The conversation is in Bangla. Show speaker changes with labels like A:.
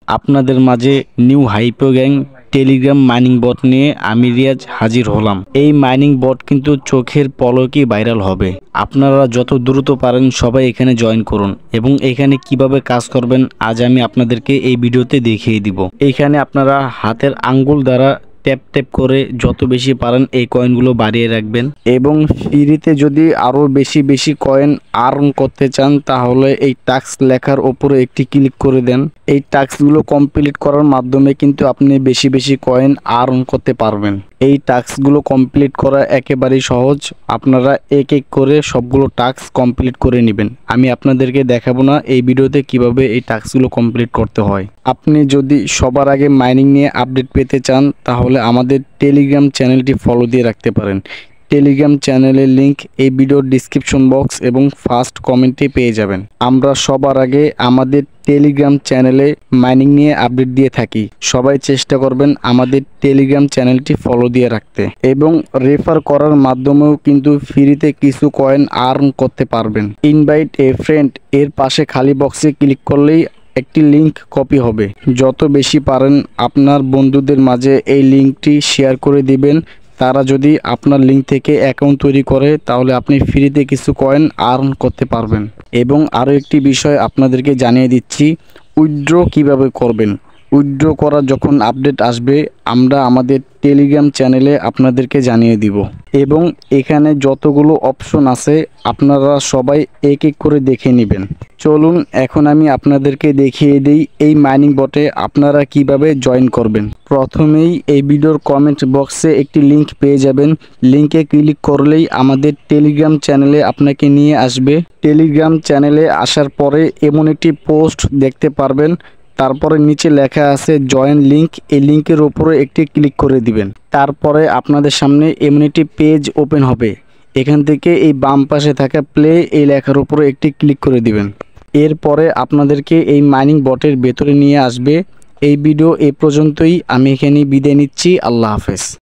A: আপনাদের মাঝে new hypo gang Telegram mining bot নিয়ে আমি রিয়াজ হাজির হলাম। এই মাইনিং বট কিন্তু চোখের পলকেই ভাইরাল হবে। আপনারা যত দ্রুত পারেন সবাই এখানে জয়েন করুন এবং এখানে কিভাবে কাজ করবেন আজ আমি আপনাদেরকে এই ভিডিওতে দেখিয়ে দিব। এইখানে আপনারা হাতের আঙ্গুল দ্বারা ট্যাপ ট্যাপ করে যত বেশি পারেন এই কয়েনগুলো বাড়িয়ে রাখবেন এবং ফ্রিতে যদি আরও বেশি বেশি কয়েন আর্ন করতে চান তাহলে এই টাস্ক লেখার ওপরে একটি ক্লিক করে দেন। এই টাস্কগুলো কমপ্লিট করার মাধ্যমে কিন্তু আপনি বেশি বেশি কয়েন আর্ন করতে পারবেন। এই টাস্কগুলো কমপ্লিট করা একেবারেই সহজ। আপনারা এক এক করে সবগুলো টাস্ক কমপ্লিট করে নেবেন। আমি আপনাদেরকে দেখাবো না এই ভিডিওতে কিভাবে এই টাস্কগুলো কমপ্লিট করতে হয়। আপনি যদি সবার আগে মাইনিং নিয়ে আপডেট পেতে চান তাহলে আমাদের টেলিগ্রাম চ্যানেলটি ফলো দিয়ে রাখতে পারেন। টেলিগ্রাম চ্যানেলের লিংক এই ভিডিওর ডিসক্রিপশন বক্স এবং ফার্স্ট কমেন্টে পেয়ে যাবেন। আমরা সবার আগে আমাদের টেলিগ্রাম চ্যানেলে মাইনিং নিয়ে আপডেট দিয়ে থাকি। সবাই চেষ্টা করবেন আমাদের টেলিগ্রাম চ্যানেলটি ফলো দিয়ে রাখতে এবং রেফার করার মাধ্যমেও কিন্তু ফ্রিতে কিছু কয়েন আর্ন করতে পারবেন। ইনভাইট এ ফ্রেন্ড এর পাশে খালি বক্সে ক্লিক করলেই একটি লিংক কপি হবে। যত বেশি পারেন আপনার বন্ধুদের মাঝে এই লিংকটি শেয়ার করে দিবেন। তারা যদি আপনার লিংক থেকে অ্যাকাউন্ট তৈরি করে তাহলে আপনি ফ্রিতে কিছু কয়েন আর্ন করতে পারবেন। এবং আরও একটি বিষয় আপনাদেরকে জানিয়ে দিচ্ছি, উইথড্র কিভাবে করবেন। উইথড্র করার যখন আপডেট আসবে আমরা আমাদের টেলিগ্রাম চ্যানেলে আপনাদেরকে জানিয়ে দিব এবং এখানে যতগুলো অপশন আছে আপনারা সবাই এক এক করে দেখে নেবেন। চলুন এখন আমি আপনাদেরকে দেখিয়ে দিই এই মাইনিং বটে আপনারা কিভাবে জয়েন করবেন। প্রথমেই এই ভিডিওর কমেন্ট বক্সে একটি লিংক পেয়ে যাবেন। লিংকে ক্লিক করলেই আমাদের টেলিগ্রাম চ্যানেলে আপনাকে নিয়ে আসবে। টেলিগ্রাম চ্যানেলে আসার পরে এমন একটি পোস্ট দেখতে পারবেন, তারপরে নিচে লেখা আছে জয়েন লিংক। এই লিংকের উপরে একটি ক্লিক করে দিবেন। তারপরে আপনাদের সামনে এমন একটি পেজ ওপেন হবে। এখান থেকে এই বাম পাশে থাকা প্লে এই লেখার উপরে একটি ক্লিক করে দিবেন। এরপরে আপনাদেরকে এই মাইনিং বটের ভেতরে নিয়ে আসবে। এই ভিডিও এ পর্যন্তই। আমি এখানে বিদায় নিচ্ছি। আল্লাহ হাফেজ।